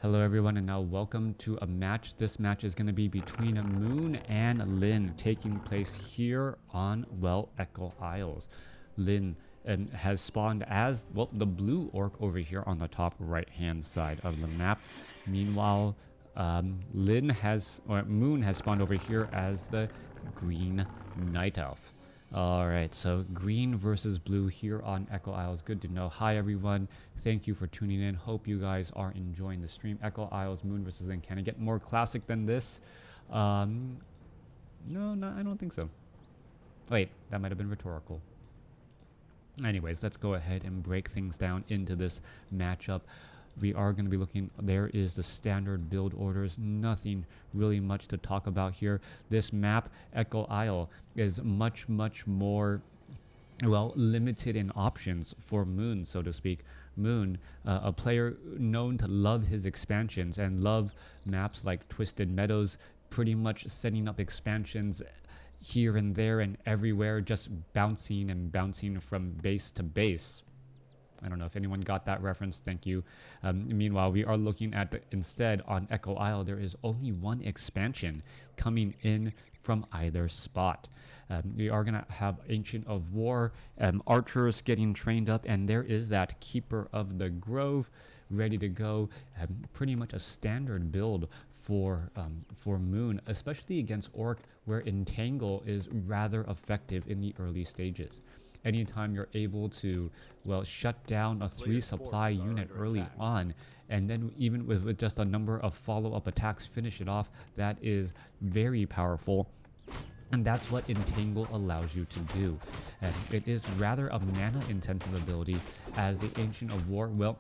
Hello everyone, and now welcome to a match. This match is going to be between Moon and Lin, taking place here on, well, Echo Isles. Lin has spawned as, well, the blue orc over here on the top right hand side of the map. Meanwhile, Moon has spawned over here as the green night elf. Alright, so green versus blue here on Echo Isles. Good to know. Hi everyone. Thank you for tuning in. Hope you guys are enjoying the stream. Echo Isles, Moon versus Lin. Can it get more classic than this? No, I don't think so. Wait, that might have been rhetorical. Anyways, let's go ahead and break things down into this matchup. We are going to be looking, there is the standard build orders, nothing really much to talk about here. This map, Echo Isle, is much more, well, limited in options for Moon, so to speak. Moon, a player known to love his expansions and love maps like Twisted Meadows, pretty much setting up expansions here and there and everywhere, just bouncing from base to base. I don't know if anyone got that reference. Thank you. Meanwhile, we are looking at instead on Echo Isle, there is only one expansion coming in from either spot. We are going to have Ancient of War, archers getting trained up, and there is that Keeper of the Grove ready to go. Pretty much a standard build for Moon, especially against Orc, where Entangle is rather effective in the early stages. Anytime you're able to, well, shut down a 3 supply unit early on, and then even with just a number of follow-up attacks finish it off, that is very powerful. And that's what Entangle allows you to do. And it is rather a mana-intensive ability, as the Ancient of War, well,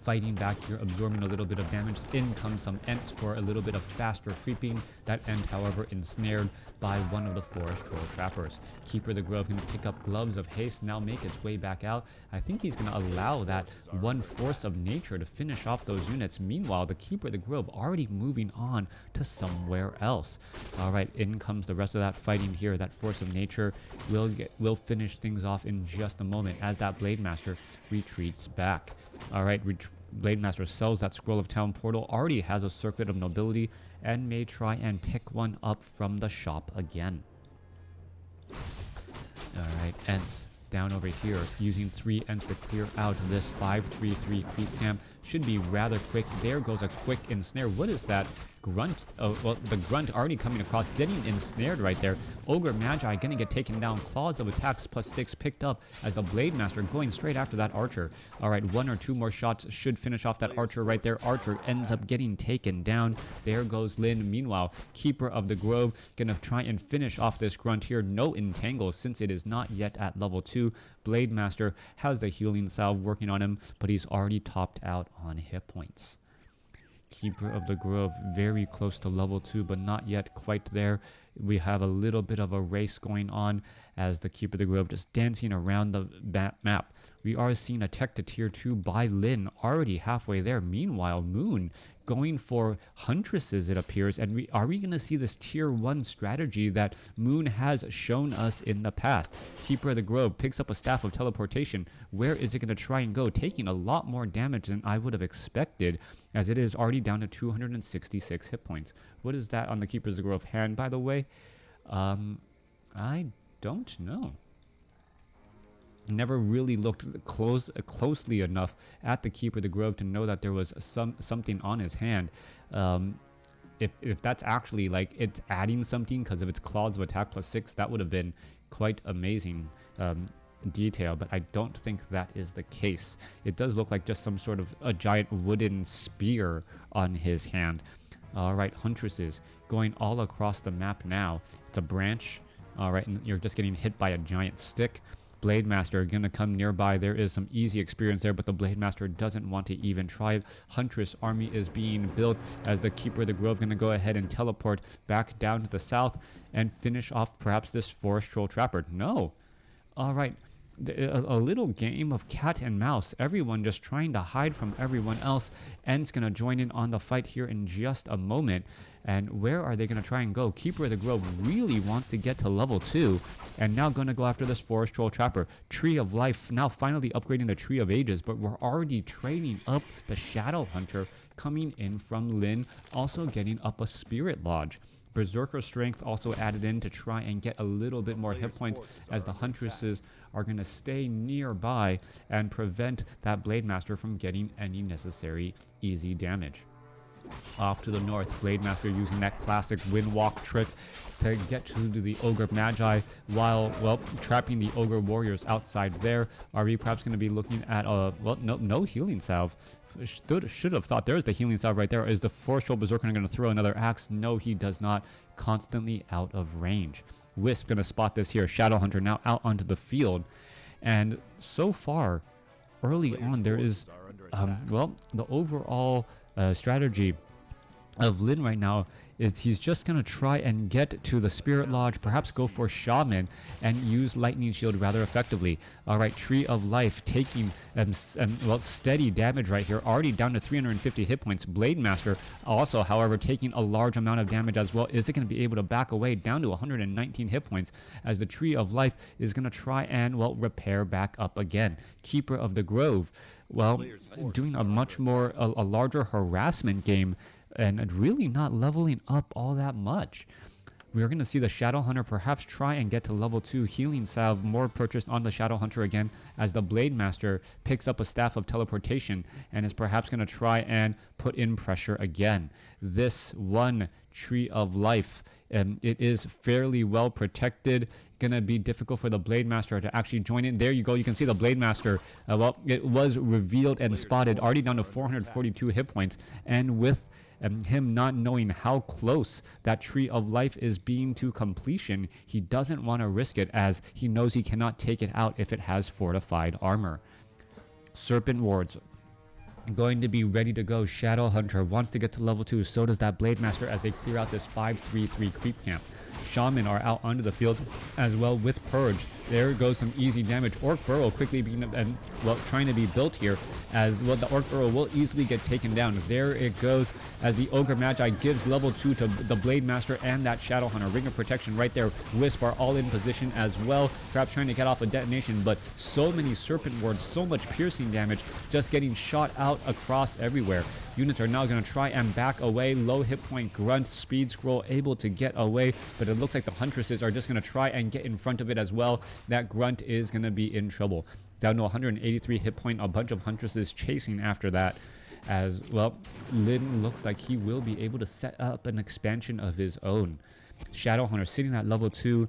fighting back here, absorbing a little bit of damage. In comes some Ents for a little bit of faster creeping. That Ent, however, ensnared by one of the Forest Troll Trappers. Keeper of the Grove can pick up Gloves of Haste, now make its way back out. I think he's going to allow that one Force of Nature to finish off those units. Meanwhile, the Keeper of the Grove already moving on to somewhere else. Alright, in comes the rest of that fighting here. That Force of Nature will finish things off in just a moment as that Blade Master retreats back. Alright, Blade Master sells that Scroll of Town Portal, already has a Circlet of Nobility, and may try and pick one up from the shop again. Alright, Ents down over here, using 3 Ents to clear out this 5-3-3 creep camp. Should be rather quick. There goes a quick ensnare. What is that? Grunt, well, the Grunt already coming across, getting ensnared right there. Ogre Magi gonna get taken down. Claws of Attacks +6 picked up as the Blade Master going straight after that Archer. Alright, 1 or 2 more shots should finish off that Archer right there. Archer ends up getting taken down. There goes Lin. Meanwhile, Keeper of the Grove gonna try and finish off this Grunt here. No Entangle since it is not yet at level 2. Blade Master has the Healing Salve working on him, but he's already topped out on hit points. Keeper of the Grove very close to level 2, but not yet quite there. We have a little bit of a race going on as the Keeper of the Grove just dancing around the map. We are seeing a tech to tier 2 by Lin, already halfway there. Meanwhile, Moon going for Huntresses, it appears. And are we going to see this tier 1 strategy that Moon has shown us in the past? Keeper of the Grove picks up a Staff of Teleportation. Where is it going to try and go? Taking a lot more damage than I would have expected, as it is already down to 266 hit points. What is that on the Keeper of the Grove hand, by the way? I don't know. Never really looked closely enough at the Keeper of the Grove to know that there was something on his hand. If that's actually like it's adding something because of its Claws of Attack +6, that would have been quite amazing detail, but I don't think that is the case. It does look like just some sort of a giant wooden spear on his hand. Alright, Huntresses going all across the map now. It's a branch. Alright, and you're just getting hit by a giant stick. Blade Master gonna come nearby. There is some easy experience there, but the Blade Master doesn't want to even try it. Huntress army is being built as the Keeper of the Grove gonna go ahead and teleport back down to the south and finish off perhaps this Forest Troll Trapper. No. Alright. a little game of cat and mouse. Everyone just trying to hide from everyone else. Ent's going to join in on the fight here in just a moment. And where are they going to try and go? Keeper of the Grove really wants to get to level 2. And now going to go after this Forest Troll Trapper. Tree of Life now finally upgrading the Tree of Ages. But we're already training up the Shadow Hunter coming in from Lin. Also getting up a Spirit Lodge. Berserker Strength also added in to try and get a little bit more hit points as the Huntresses are going to stay nearby and prevent that Blade Master from getting any necessary easy damage. Off to the north, Blade Master using that classic Windwalk trick to get to the Ogre Magi while, well, trapping the Ogre Warriors outside there. Are we perhaps going to be looking at a, well, no healing salve. Should have thought there's the healing salve right there. Is the Forest Troll Berserker going to throw another axe? No, he does not. Constantly out of range. Wisp going to spot this here. Shadow Hunter now out onto the field. And so far, early on, there is, well, the overall strategy of Lin right now is he's just going to try and get to the Spirit Lodge, perhaps go for Shaman, and use Lightning Shield rather effectively. Alright, Tree of Life taking well, steady damage right here, already down to 350 hit points. Blade Master also, however, taking a large amount of damage as well. Is it going to be able to back away down to 119 hit points as the Tree of Life is going to try and, well, repair back up again. Keeper of the Grove, well, doing a much more, a larger harassment game and really not leveling up all that much. We're going to see the Shadow Hunter perhaps try and get to level 2. Healing salve more purchased on the Shadow Hunter again as the Blade Master picks up a Staff of Teleportation and is perhaps going to try and put in pressure again. This one Tree of Life, it is fairly well protected. Gonna be difficult for the Blade Master to actually join in. There you go. You can see the Blade Master. Well, it was revealed and spotted, already down to 442 hit points, and with him not knowing how close that Tree of Life is being to completion, he doesn't want to risk it as he knows he cannot take it out if it has fortified armor. Serpent Wards going to be ready to go. Shadow Hunter wants to get to level 2. So does that Blade Master as they clear out this 5-3-3 creep camp. Shaman are out onto the field as well with Purge. There goes some easy damage. Orc Burrow quickly being, well, trying to be built here as well. The Orc Burrow will easily get taken down. There it goes as the Ogre Magi gives level 2 to the Blade Master and that Shadow Hunter. Ring of Protection right there. Wisp are all in position as well. Perhaps trying to get off a detonation, but so many Serpent Wards, so much piercing damage, just getting shot out across everywhere. Units are now going to try and back away. Low hit point Grunt, Speed Scroll able to get away, but it looks like the Huntresses are just going to try and get in front of it as well. That Grunt is going to be in trouble. Down to 183 hit point, a bunch of Huntresses chasing after that. As well, Lin looks like he will be able to set up an expansion of his own. Shadow Hunter sitting at level 2,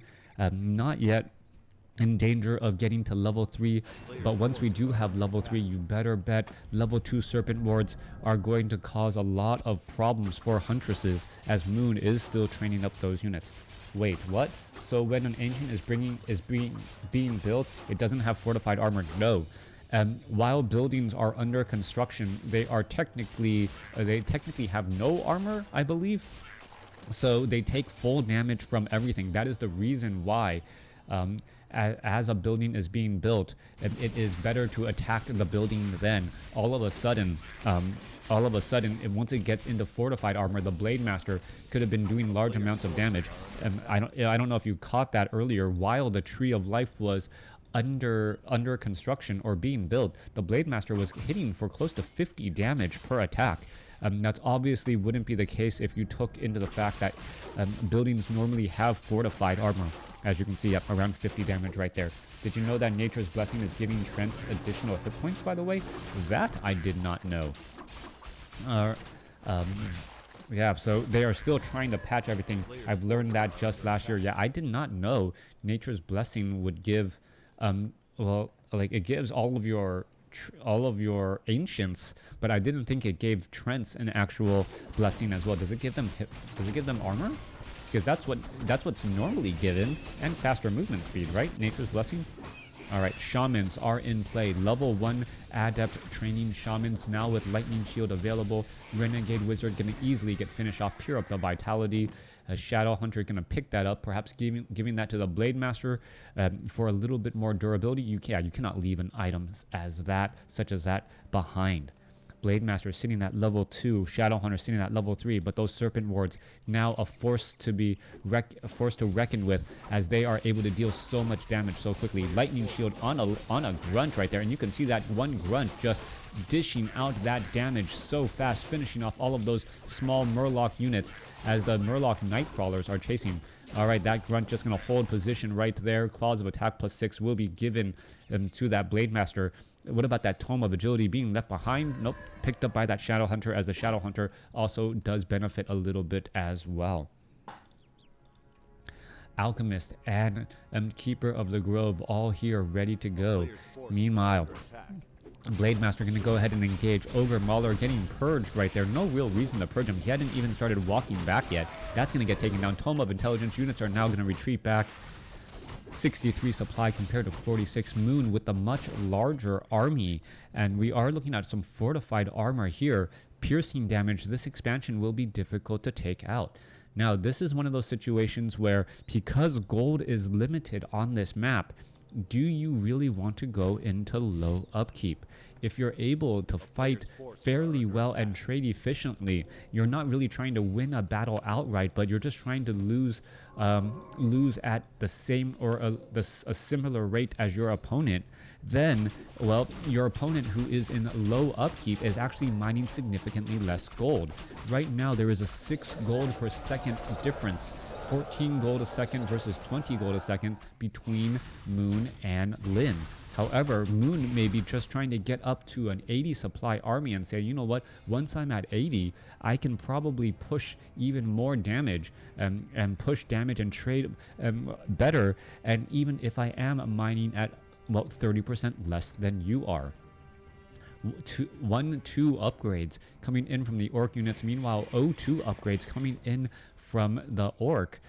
not yet in danger of getting to level 3, but once we do have level 3, you better bet level 2 Serpent Wards are going to cause a lot of problems for Huntresses as Moon is still training up those units. Wait, what? So when an ancient is being built, it doesn't have fortified armor? No. While buildings are under construction, they technically have no armor, I believe. So they take full damage from everything. That is the reason why, as a building is being built, it is better to attack the building then. All of a sudden, once it gets into fortified armor, the Blade Master could have been doing large amounts of damage. I don't know if you caught that earlier. While the Tree of Life was under construction or being built, the Blade Master was hitting for close to 50 damage per attack. That obviously wouldn't be the case if you took into the fact that buildings normally have fortified armor. As you can see, up around 50 damage right there. Did you know that Nature's Blessing is giving Trents additional hit points, by the way? That I did not know. Yeah, so they are still trying to patch everything. I've learned that just last year. Yeah, I did not know Nature's Blessing would give, well, like it gives all of your ancients, but I didn't think it gave Trents an actual blessing as well. Does it give them armor? Because that's what's normally given, and faster movement speed, right? Nature's Blessing. All right, Shamans are in play. Level 1 Adept training Shamans now with Lightning Shield available. Renegade Wizard going to easily get finished off, pure up the Vitality. Shadow Hunter going to pick that up, perhaps giving that to the Blade Master for a little bit more durability. You cannot leave an item such as that behind. Blade Master sitting at level 2, Shadow Hunter sitting at level 3, but those Serpent Wards now a force to reckon with, as they are able to deal so much damage so quickly. Lightning Shield on a Grunt right there, and you can see that one Grunt just dishing out that damage so fast, finishing off all of those small Murloc units as the Murloc Nightcrawlers are chasing. All right, that Grunt just going to hold position right there. Claws of Attack +6 will be given to that Blade Master. What about that Tome of Agility being left behind? Nope, picked up by that Shadow Hunter, as the Shadow Hunter also does benefit a little bit as well. Alchemist and Keeper of the Grove all here ready to go. Meanwhile, Blade Master going to go ahead and engage. Ogre Mauler getting purged right there. No real reason to purge him. He hadn't even started walking back yet. That's going to get taken down. Tome of Intelligence units are now going to retreat back. 63 supply compared to 46. Moon with the much larger army, and we are looking at some fortified armor here. Piercing damage, this expansion will be difficult to take out. Now, this is one of those situations where, because gold is limited on this map, do you really want to go into low upkeep? If you're able to fight fairly well and trade efficiently, you're not really trying to win a battle outright, but you're just trying to lose at the same or a similar rate as your opponent, then, well, your opponent who is in low upkeep is actually mining significantly less gold. Right now, there is a 6 gold per second difference. 14 gold a second versus 20 gold a second between Moon and Lin. However, Moon may be just trying to get up to an 80 supply army and say, you know what, once I'm at 80, I can probably push even more damage and push damage and trade better. And even if I am mining at, well, 30% less than you are. 2 upgrades coming in from the Orc units. Meanwhile, 2 upgrades coming in from the Orc.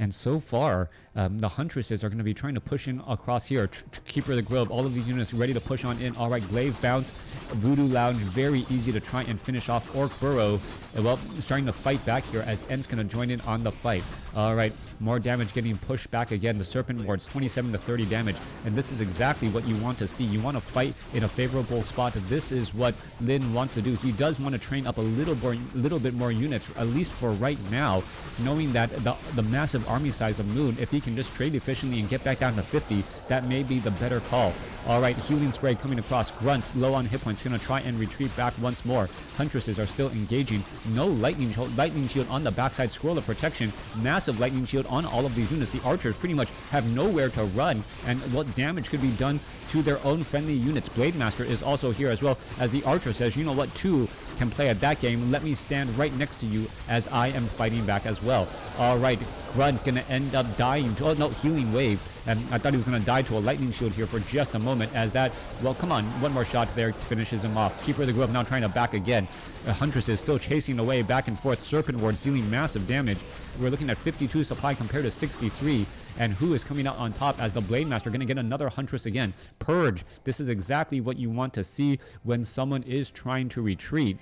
And so far, the Huntresses are going to be trying to push in across here. Keeper of the Grove, all of these units ready to push on in. All right, Glaive Bounce, Voodoo Lounge, very easy to try and finish off. Orc Burrow, well, starting to fight back here as Ent's going to join in on the fight. All right, more damage getting pushed back again. The Serpent Wards, 27 to 30 damage. And this is exactly what you want to see. You want to fight in a favorable spot. This is what Lin wants to do. He does want to train up a little bit more units, at least for right now, knowing that the massive army size of Moon, if he can just trade efficiently and get back down to 50, that may be the better call. All right, Healing Spray coming across. Grunts low on hit points, going to try and retreat back once more. Huntresses are still engaging. No lightning shield on the backside. Scroll of Protection, massive lightning shield on all of these units. The archers pretty much have nowhere to run, and what damage could be done to their own friendly units. Blade Master is also here as well, as the archer says, you know what, 2 can play at that game. Let me stand right next to you as I am fighting back as well. All right, Grunt gonna end up dying to, oh no, Healing Wave, and I thought he was gonna die to a lightning shield here for just a moment, as that, well, come on, one more shot there finishes him off. Keeper of the Grove now trying to back again. The Huntress is still chasing away back and forth. Serpent Ward dealing massive damage. We're looking at 52 supply compared to 63. And who is coming out on top as the Blade Master going to get another Huntress again. Purge. This is exactly what you want to see when someone is trying to retreat.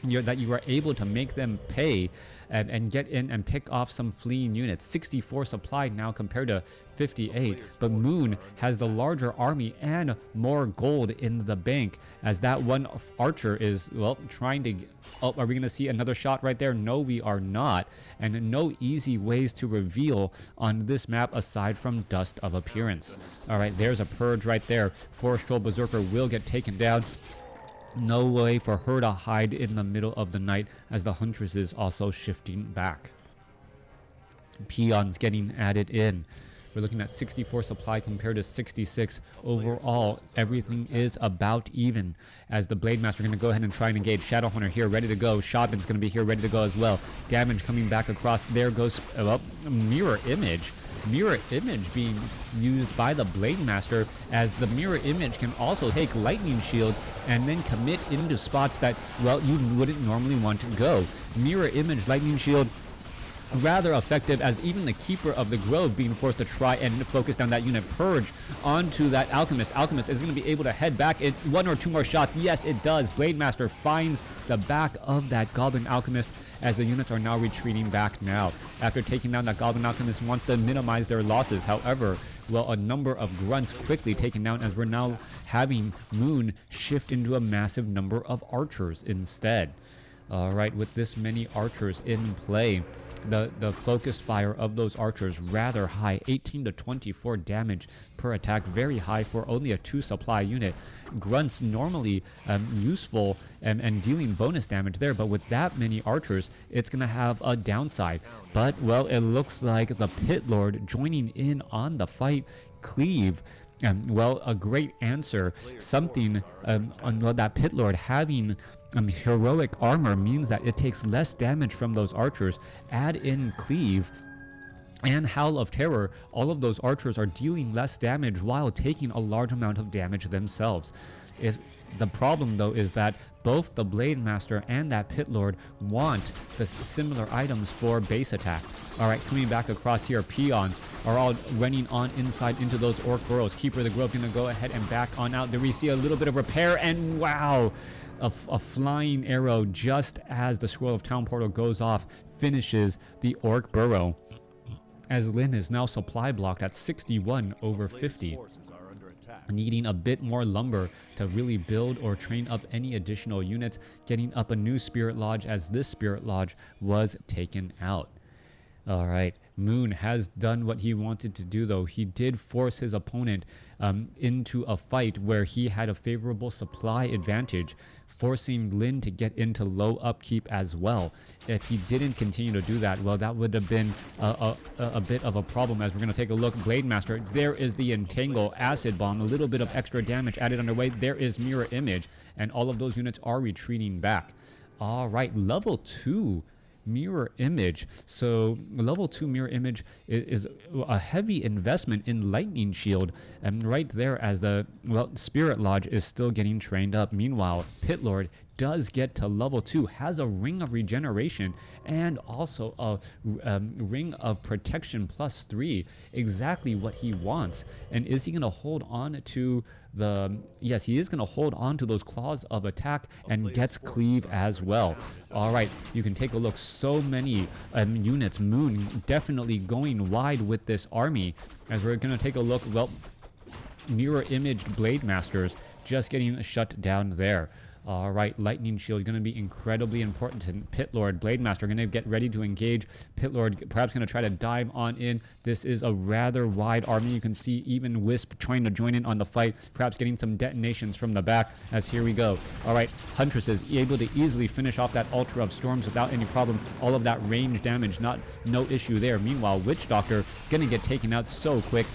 That you are able to make them pay and get in and pick off some fleeing units. 64 supply now compared to 58, but Moon has the larger army and more gold in the bank, as that one archer is, well, trying to, oh, are we going to see another shot right there? No, we are not, and no easy ways to reveal on this map aside from Dust of Appearance. All right, there's a purge right there. Forest Troll Berserker will get taken down. No way for her to hide in the middle of the night, as the Huntress is also shifting back. Peons getting added in. We're looking at 64 supply compared to 66. Overall, everything is about even, as the Blade Master going to go ahead and try and engage. Shadow Hunter here, ready to go. Shaman's going to be here, ready to go as well. Damage coming back across. There goes, well, Mirror Image. Mirror Image being used by the Blade Master, as the Mirror Image can also take Lightning Shields and then commit into spots that, well, you wouldn't normally want to go. Mirror Image, Lightning Shield, rather effective, as even the Keeper of the Grove being forced to try and focus down that unit purge onto that Alchemist. Alchemist is going to be able to head back. It one or two more shots. Yes, it does. Blade Master finds the back of that Goblin Alchemist, as the units are now retreating back now. After taking down that Goblin Alchemist wants to minimize their losses. However, well, a number of grunts quickly taken down, as we're now having Moon shift into a massive number of archers instead. Alright, with this many archers in play, the focus fire of those archers rather high, 18 to 24 damage per attack, very high for only a 2 supply unit. Grunts normally useful and dealing bonus damage there, but with that many archers, it's going to have a downside. But, well, it looks like the Pit Lord joining in on the fight. Cleave, well, a great answer. Something on that Pit Lord having heroic armor means that it takes less damage from those archers. Add in Cleave and Howl of Terror, all of those archers are dealing less damage while taking a large amount of damage themselves. If the problem though is that both the Blade Master and that Pit Lord want the similar items for base attack. Alright, coming back across here, peons are all running on inside into those orc burrows. Keeper of the Grove gonna go ahead and back on out. There we see a little bit of repair, and wow! A flying arrow, just as the Scroll of Town Portal goes off, finishes the Orc Burrow, as Lin is now supply blocked at 61 over 50, needing a bit more lumber to really build or train up any additional units, getting up a new Spirit Lodge, as this Spirit Lodge was taken out. Alright, Moon has done what he wanted to do though. He did force his opponent into a fight where he had a favorable supply advantage, forcing Lin to get into low upkeep as well. If he didn't continue to do that, well, that would have been a bit of a problem, as we're going to take a look. Blade Master, there is the Entangle, Acid Bomb, a little bit of extra damage added underway. There is Mirror Image, and all of those units are retreating back. Alright, level 2 Mirror Image. So level 2 Mirror Image is a heavy investment in Lightning Shield, and right there, as the, well, Spirit Lodge is still getting trained up. Meanwhile, Pit Lord does get to level 2, has a Ring of Regeneration and also a Ring of Protection +3, exactly what he wants. And is he going to hold on to the, yes, he is going to hold on to those Claws of Attack and gets Cleave as well. Alright, you can take a look, so many units. Moon definitely going wide with this army, as we're going to take a look. Well, Mirror Imaged Blade Masters just getting shut down there. Alright, Lightning Shield going to be incredibly important to Pit Lord. Blade Master going to get ready to engage. Pit Lord perhaps going to try to dive on in. This is a rather wide army. You can see even Wisp trying to join in on the fight, perhaps getting some detonations from the back, as here we go. Alright, Huntresses able to easily finish off that Altar of Storms without any problem. All of that range damage, no issue there. Meanwhile, Witch Doctor going to get taken out so quick,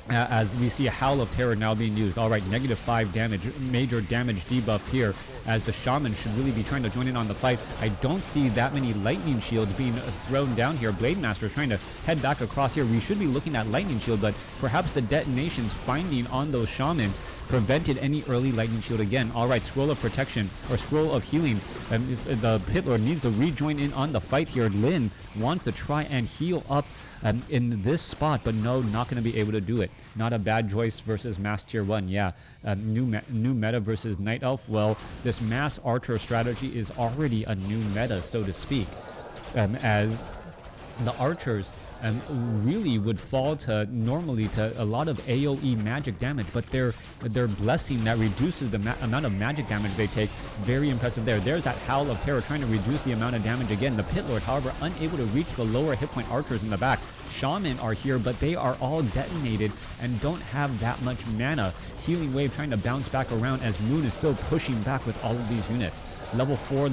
as we see a Howl of Terror now being used. Alright, -5 damage, major damage debuff here, as the Shaman should really be trying to join in on the fight. I don't see that many Lightning Shields being thrown down here. Blade Master is trying to head back across here. We should be looking at Lightning Shield, but perhaps the detonations finding on those Shaman prevented any early Lightning Shield again. Alright, Scroll of Protection, or Scroll of Healing. The Pit Lord needs to rejoin in on the fight here. Lin wants to try and heal up in this spot, but no, not going to be able to do it. Not a bad choice versus Mass Tier 1. Yeah, new meta versus Night Elf. Well, this Mass Archer strategy is already a new meta, so to speak, as the Archers really would fall to normally to a lot of AoE magic damage, but their blessing that reduces the amount of magic damage they take, very impressive there. There's that Howl of Terror trying to reduce the amount of damage again. The Pit Lord, however, unable to reach the lower hit point archers in the back. Shaman are here, but they are all detonated and don't have that much mana. Healing Wave trying to bounce back around, as Moon is still pushing back with all of these units. Level 4,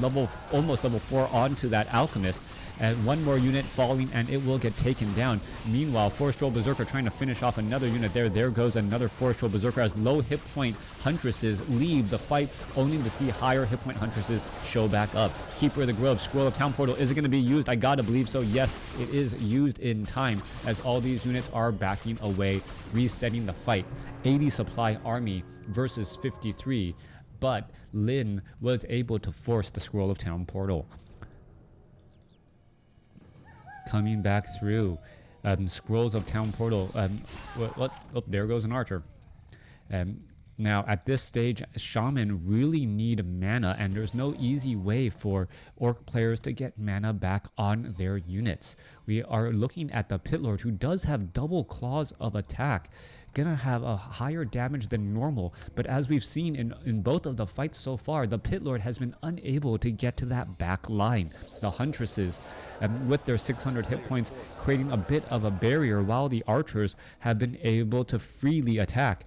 almost level 4 onto that Alchemist. And one more unit falling, and it will get taken down. Meanwhile, Forest Troll Berserker trying to finish off another unit there. There goes another Forest Troll Berserker, as low hit point Huntresses leave the fight, only to see higher hit point Huntresses show back up. Keeper of the Grove, Scroll of Town Portal, is it going to be used? I gotta believe so. Yes, it is used in time, as all these units are backing away, resetting the fight. 80 supply army versus 53, but Lin was able to force the Scroll of Town Portal. coming back through. Scrolls of Town Portal. What? Oh, there goes an archer. Now, at this stage, Shaman really need mana, and there's no easy way for Orc players to get mana back on their units. We are looking at the Pit Lord, who does have double claws of attack. Gonna have a higher damage than normal, but as we've seen in both of the fights so far, the Pit Lord has been unable to get to that back line. The Huntresses, with their 600 hit points, creating a bit of a barrier, while the archers have been able to freely attack.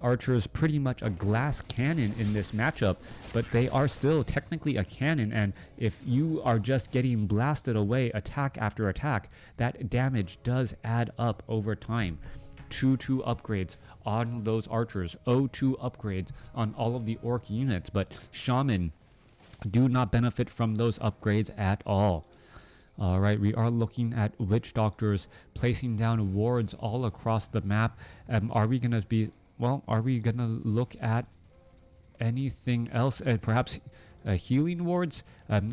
Archers pretty much a glass cannon in this matchup, but they are still technically a cannon, and if you are just getting blasted away attack after attack, that damage does add up over time. 2-2 upgrades on those archers, 0-2 upgrades on all of the Orc units, but Shaman do not benefit from those upgrades at all. Alright, we are looking at Witch Doctors placing down wards all across the map. Are we going to look at anything else? Perhaps healing wards?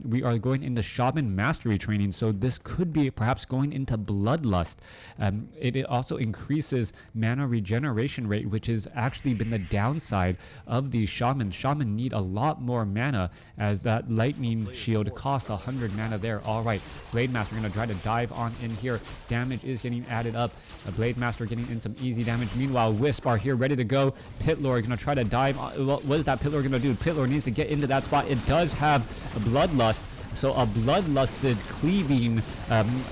We are going into Shaman Mastery training, so this could be perhaps going into Bloodlust. It also increases mana regeneration rate, which has actually been the downside of these Shamans. Shaman need a lot more mana, as that Lightning Shield costs 100 mana there. Alright, Blade Master going to try to dive on in here. Damage is getting added up. Blade Master getting in some easy damage. Meanwhile, Wisp are here ready to go. Pit Lord going to try to dive. What is that Pit Lord going to do? Pit Lord needs to get into that spot. It does have a Bloodlust, so a bloodlusted cleaving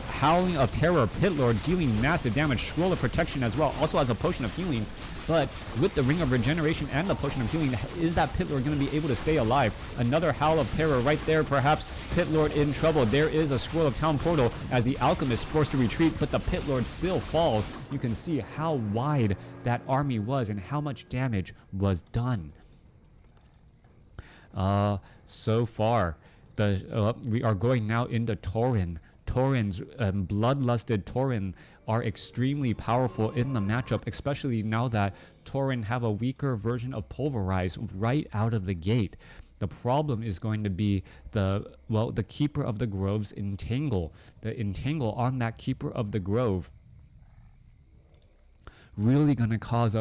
Howling of Terror Pit Lord dealing massive damage. Scroll of Protection as well, also has a Potion of Healing, but with the Ring of Regeneration and the Potion of Healing, is that Pit Lord going to be able to stay alive? Another Howl of Terror right there, perhaps Pit Lord in trouble. There is a Scroll of Town Portal as the Alchemist forced to retreat, but the Pit Lord still falls. You can see how wide that army was and how much damage was done. So far, we are going now into Tauren. Taurens, bloodlusted Tauren are extremely powerful in the matchup, especially now that Tauren have a weaker version of Pulverize right out of the gate. The problem is going to be the Keeper of the Grove's Entangle. The Entangle on that Keeper of the Grove really going to cause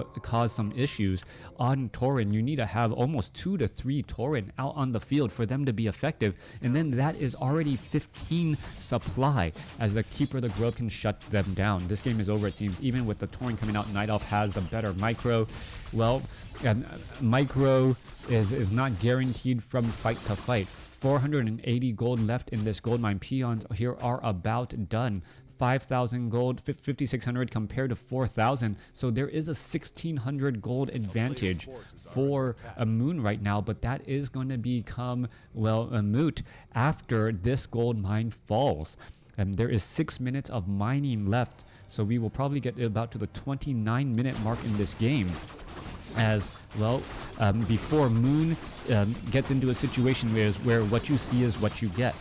some issues on Tauren. You need to have almost 2 to 3 Tauren out on the field for them to be effective, and then that is already 15 supply, as the Keeper of the Grove can shut them down. This game is over, it seems. Even with the Tauren coming out, Night Elf has the better micro. Well, micro is not guaranteed from fight to fight. 480 gold left in this gold mine. Peons here are about done. 5,000 gold, 5,600 compared to 4,000. So there is a 1,600 gold advantage for a Moon right now, but that is going to become, a moot after this gold mine falls. And there is 6 minutes of mining left, so we will probably get about to the 29-minute mark in this game. As well, before Moon gets into a situation where what you see is what you get.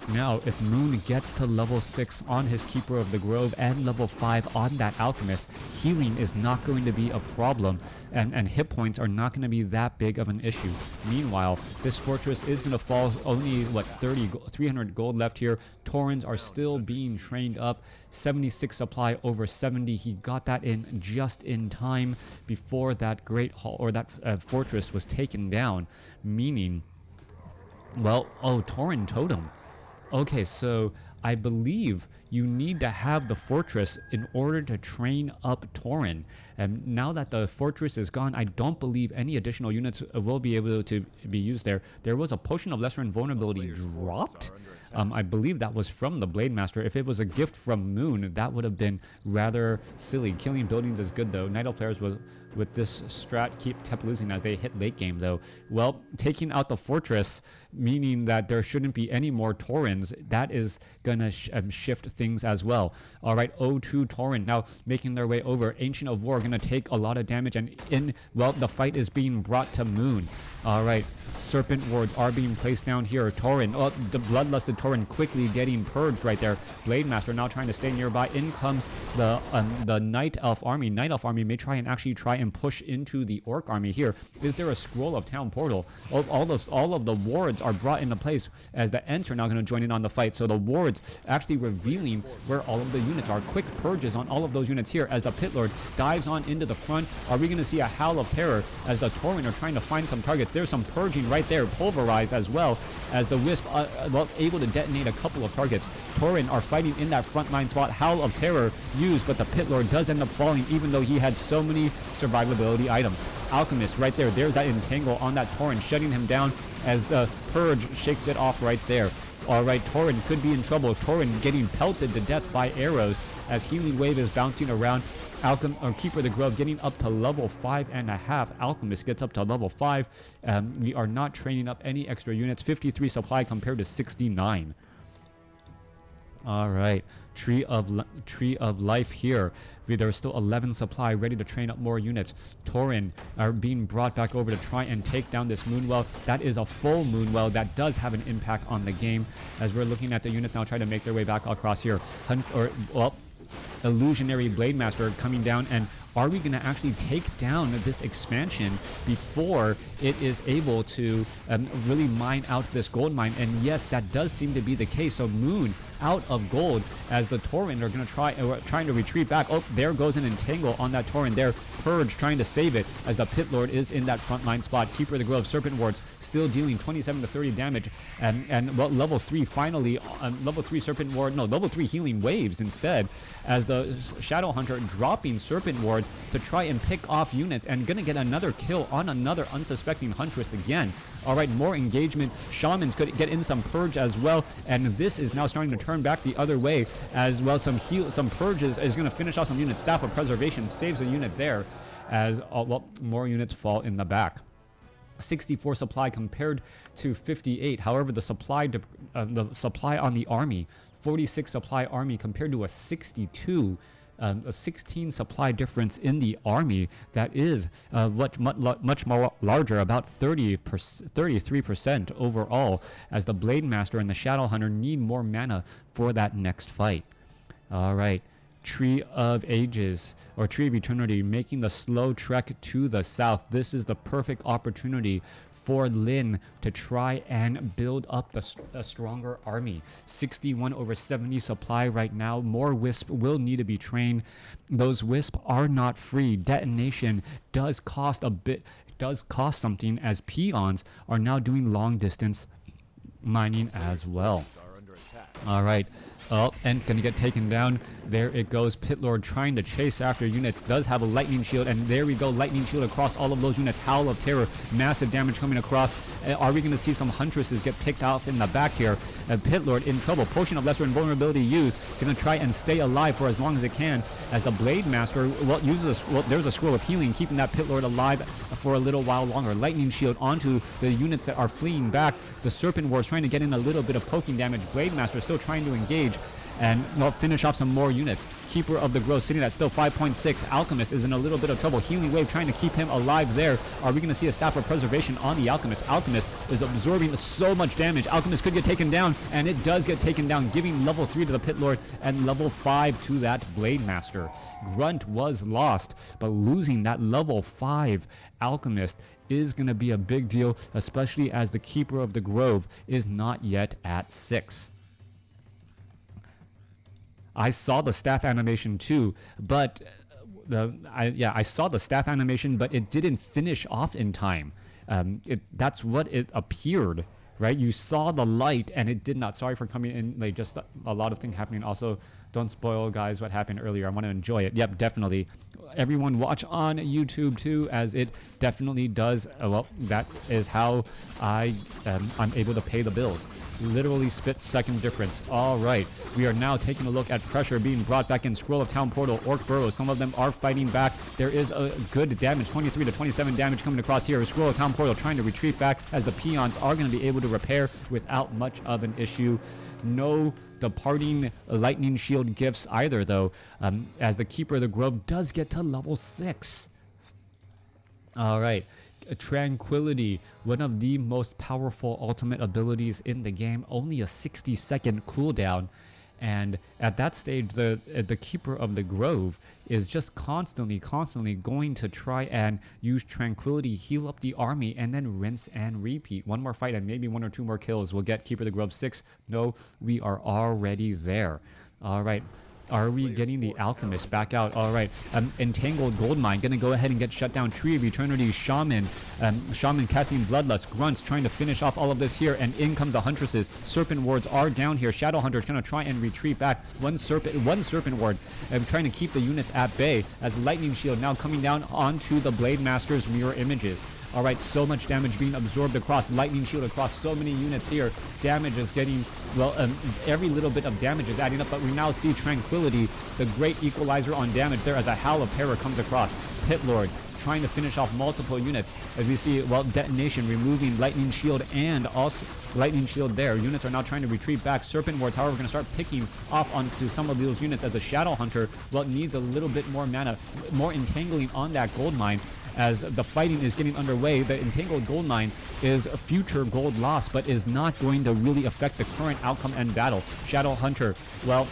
Now, if Moon gets to level 6 on his Keeper of the Grove and level 5 on that Alchemist, healing is not going to be a problem, and hit points are not going to be that big of an issue. Meanwhile, this fortress is going to fall only, 300 gold left here. Taurens are still being trained up. 76 supply over 70. He got that in just in time before that Great Hall, or that fortress was taken down, meaning, Tauren Totem. Okay, so I believe you need to have the fortress in order to train up Tauren. And now that the fortress is gone, I don't believe any additional units will be able to be used there. There was a Potion of Lesser Invulnerability dropped. I believe that was from the Blade Master. If it was a gift from Moon, that would have been rather silly. Killing buildings is good though. Night Elf players with this strat kept losing as they hit late game though. Well, taking out the fortress, meaning that there shouldn't be any more Taurens, that is gonna shift things as well. Alright, 0-2 Tauren now making their way over. Ancient of War gonna take a lot of damage, and the fight is being brought to Moon. Alright, Serpent Wards are being placed down here. Tauren, the Bloodlusted Tauren quickly getting purged right there. Blade Master now trying to stay nearby. In comes the Night Elf army. Night Elf army may try and push into the Orc army here. Is there a Scroll of Town Portal? All of the wards are brought into place as the Ents are now going to join in on the fight. So the wards actually revealing where all of the units are. Quick purges on all of those units here as the Pit Lord dives on into the front. Are we going to see a Howl of Terror as the Tauren are trying to find some targets? There's some purging right there, Pulverize as well, as the Wisp able to detonate a couple of targets. Tauren are fighting in that front line spot. Howl of Terror used, but the Pit Lord does end up falling even though he had so many survivability items. Alchemist right there. There's that Entangle on that Tauren, shutting him down as the Purge shakes it off right there. Alright, Tauren could be in trouble. Tauren getting pelted to death by arrows as Healing Wave is bouncing around. Keeper of the Grove getting up to level 5.5. Alchemist gets up to level 5. We are not training up any extra units. 53 supply compared to 69. Alright, Tree of Life here. There's still 11 supply ready to train up more units. Tauren are being brought back over to try and take down this Moonwell. That is a full Moonwell that does have an impact on the game as we're looking at the units now trying to make their way back across here. Illusionary Blade Master coming down, and are we going to actually take down this expansion before it is able to really mine out this gold mine? And yes, that does seem to be the case. So Moon out of gold as the Tauren are going to trying to retreat back. Oh, there goes an Entangle on that Tauren there. Purge trying to save it as the Pit Lord is in that frontline spot. Keeper of the Grove, Serpent Wards still dealing 27 to 30 damage, and well, level 3 finally, level 3 Serpent Ward, no, level 3 Healing Waves instead, as the Shadow Hunter dropping Serpent Wards to try and pick off units and gonna get another kill on another unsuspecting Huntress again. Alright, more engagement. Shamans could get in some Purge as well, and this is now starting to turn back the other way as well. Some Purges is going to finish off some units. Staff of Preservation saves a unit there as well, more units fall in the back. 64 supply compared to 58. However, the supply on the army, 46 supply army compared to a 62. A 16 supply difference in the army that is much more larger, about 33% overall, as the Blade Master and the Shadow Hunter need more mana for that next fight. Alright, Tree of Ages, or Tree of Eternity, making the slow trek to the south. This is the perfect opportunity for Lyn to try and build up a stronger army. 61 over 70 supply right now. More Wisp will need to be trained. Those Wisp are not free. Detonation does cost a bit, does cost something, as peons are now doing long distance mining as well. All right. Oh, and gonna get taken down. There it goes. Pit Lord trying to chase after units. Does have a lightning shield, and there we go. Lightning shield across all of those units. Howl of Terror. Massive damage coming across. Are we gonna see some Huntresses get picked off in the back here? Pit Lord in trouble. Potion of Lesser Invulnerability used. Gonna try and stay alive for as long as it can. As the Blade Master uses there's a Scroll of Healing, keeping that Pit Lord alive for a little while longer. Lightning shield onto the units that are fleeing back. The Serpent Wars trying to get in a little bit of poking damage. Blade Master still trying to engage and finish off some more units. Keeper of the Grove sitting at still 5.6. Alchemist is in a little bit of trouble. Healing Wave trying to keep him alive there. Are we going to see a Staff of Preservation on the Alchemist? Alchemist is absorbing so much damage. Alchemist could get taken down, and it does get taken down, giving level 3 to the Pit Lord and level 5 to that Blade Master. Grunt was lost, but losing that level 5 Alchemist is going to be a big deal, especially as the Keeper of the Grove is not yet at 6. I saw the staff animation too, but I saw the staff animation, but it didn't finish off in time. That's what it appeared, right? You saw the light and it did not. Sorry for coming in. Like, just a lot of things happening. Also, don't spoil, guys, what happened earlier. I want to enjoy it. Yep, definitely. Everyone watch on YouTube too, as it definitely does. Well, that is how I'm able to pay the bills. Literally split-second difference. All right, we are now taking a look at pressure being brought back in. Scroll of Town Portal, Orc Burrows. Some of them are fighting back. There is a good damage, 23 to 27 damage coming across here. Scroll of Town Portal trying to retreat back, as the peons are going to be able to repair without much of an issue. No departing lightning shield gifts either, though, as the Keeper of the Grove does get to level 6. All right. Tranquility, one of the most powerful ultimate abilities in the game, only a 60-second cooldown, And at that stage, the Keeper of the Grove is just constantly going to try and use Tranquility, heal up the army, and then rinse and repeat. One more fight and maybe 1 or 2 more kills will get Keeper of the Grove 6. No, we are already there. All right. Are we getting the Alchemist back out? All right. Entangled Goldmine going to go ahead and get shut down. Tree of Eternity, Shaman. Shaman casting Bloodlust. Grunts trying to finish off all of this here. And in come the Huntresses. Serpent Wards are down here. Shadow Hunter's going to try and retreat back. One Serpent Ward trying to keep the units at bay. As Lightning Shield now coming down onto the Blade Master's mirror images. All right, so much damage being absorbed across Lightning Shield across so many units here. Damage is getting, well, every little bit of damage is adding up, but we now see Tranquility, the great equalizer on damage there as a Howl of Terror comes across. Pit Lord trying to finish off multiple units as we see, well, Detonation removing Lightning Shield and also Lightning Shield there. Units are now trying to retreat back. Serpent Wards, however, going to start picking off onto some of those units as a Shadow Hunter, well, needs a little bit more mana, more entangling on that gold mine. As the fighting is getting underway, the Entangled Goldmine is a future gold loss, but is not going to really affect the current outcome and battle. Shadow Hunter, well,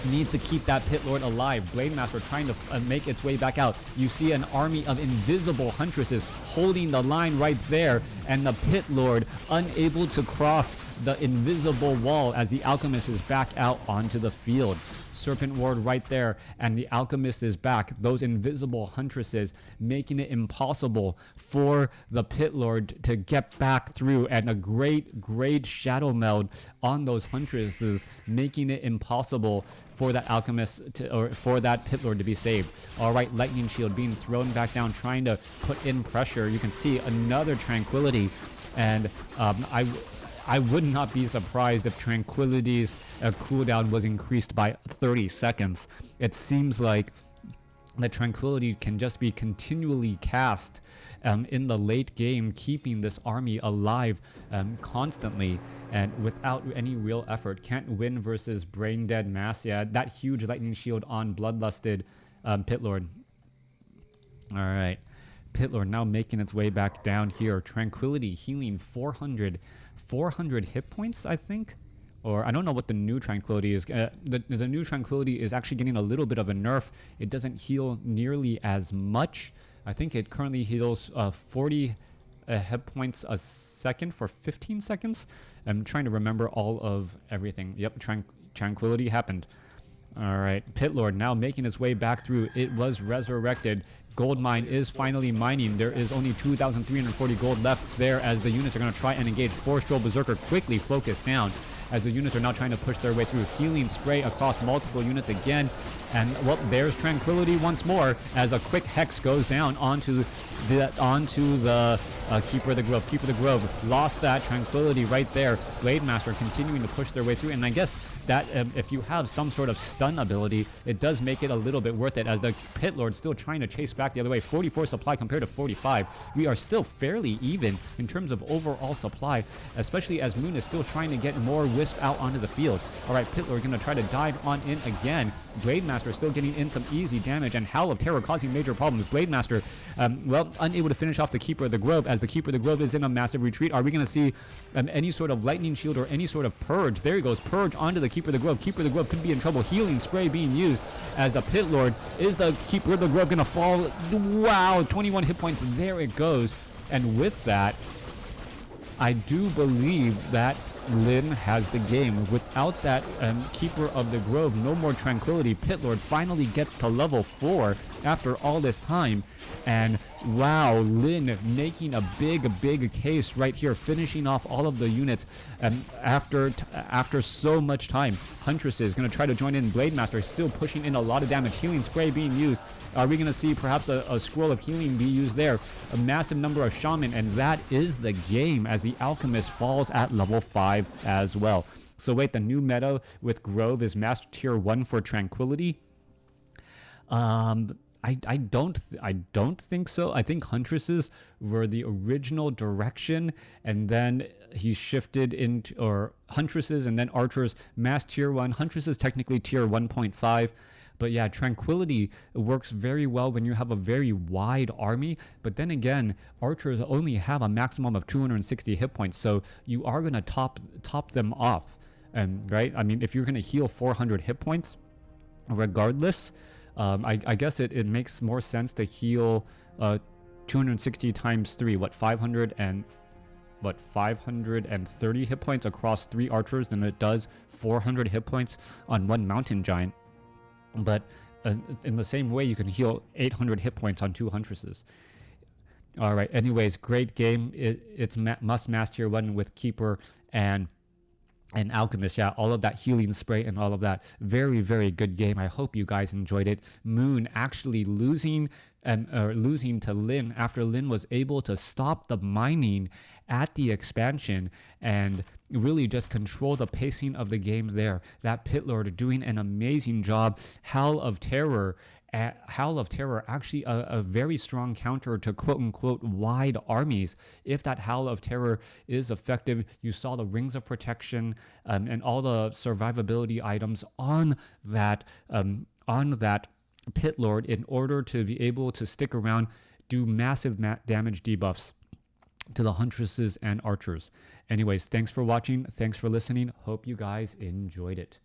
needs to keep that Pit Lord alive. Blade Master trying to make its way back out. You see an army of invisible Huntresses holding the line right there, and the Pit Lord unable to cross the invisible wall as the Alchemist is back out onto the field. Serpent Ward right there, and the Alchemist is back. Those invisible Huntresses making it impossible for the Pit Lord to get back through, and a great shadow meld on those Huntresses, making it impossible for that Alchemist to, or for that Pit Lord to be saved. All right, Lightning Shield being thrown back down, trying to put in pressure. You can see another Tranquility, and I would not be surprised if Tranquility's cooldown was increased by 30 seconds. It seems like the Tranquility can just be continually cast in the late game, keeping this army alive constantly and without any real effort. Can't win versus Brain Dead Mass. Yeah, that huge Lightning Shield on Bloodlusted Pit Lord. All right. Pit Lord now making its way back down here. Tranquility healing 400 hit points, I think. Or I don't know what the new Tranquility is. The new Tranquility is actually getting a little bit of a nerf. It doesn't heal nearly as much. I think it currently heals 40 hit points a second for 15 seconds. I'm trying to remember all of everything. Yep, Tranquility happened. All right, Pit Lord now making its way back through. It was resurrected. Gold mine is finally mining. There is only 2,340 gold left there as the units are going to try and engage. Force Troll Berserker quickly focused down as the units are now trying to push their way through. Healing spray across multiple units again. And, well, there's Tranquility once more as a quick Hex goes down onto the Keeper of the Grove. Keeper of the Grove lost that Tranquility right there. Blade Master continuing to push their way through. And I guess that if you have some sort of stun ability, it does make it a little bit worth it, as the Pit Lord still trying to chase back the other way. 44 supply compared to 45. We are still fairly even in terms of overall supply, especially as Moon is still trying to get more Wisp out onto the field. All right, Pit Lord going to try to dive on in again. Blade Master still getting in some easy damage, and Howl of Terror causing major problems. Blade Master, well, unable to finish off the Keeper of the Grove, as the Keeper of the Grove is in a massive retreat. Are we going to see any sort of Lightning Shield or any sort of Purge? There he goes, Purge onto the Keeper of the Grove. Keeper of the Grove could be in trouble. Healing spray being used as the Pit Lord. Is the Keeper of the Grove going to fall? Wow, 21 hit points. There it goes. And with that, I do believe that Lin has the game. Without that Keeper of the Grove, no more Tranquility. Pit Lord finally gets to level 4 after all this time. And wow, Lin making a big case right here, finishing off all of the units after so much time. Huntress is going to try to join in. Blade Master still pushing in a lot of damage. Healing spray being used. Are we going to see perhaps a scroll of healing be used there? A massive number of shaman, and that is the game as the Alchemist falls at level 5 as well. So wait, the new meta with Grove is Master Tier 1 for Tranquility? I don't think so. I think Huntresses were the original direction, and then he shifted into, or Huntresses and then Archers, Mass Tier 1. Huntresses technically Tier 1.5. But yeah, Tranquility works very well when you have a very wide army. But then again, Archers only have a maximum of 260 hit points, so you are going to top them off Right? I mean, if you're going to heal 400 hit points, regardless, I guess it makes more sense to heal 260 times 3, what, 530 hit points across 3 archers than it does 400 hit points on 1 mountain giant. But in the same way, you can heal 800 hit points on 2 huntresses. All right, anyways, great game. It's must master 1 with Keeper and Alchemist. Yeah, all of that healing spray and all of that. Very, very good game. I hope you guys enjoyed it. Moon actually losing to Lin after Lin was able to stop the mining at the expansion and really just control the pacing of the game there. That Pit Lord doing an amazing job. Howl of Terror, actually a very strong counter to quote-unquote wide armies. If that Howl of Terror is effective, you saw the Rings of Protection and all the survivability items on that Pit Lord in order to be able to stick around, do massive damage debuffs to the Huntresses and Archers. Anyways, thanks for watching. Thanks for listening. Hope you guys enjoyed it.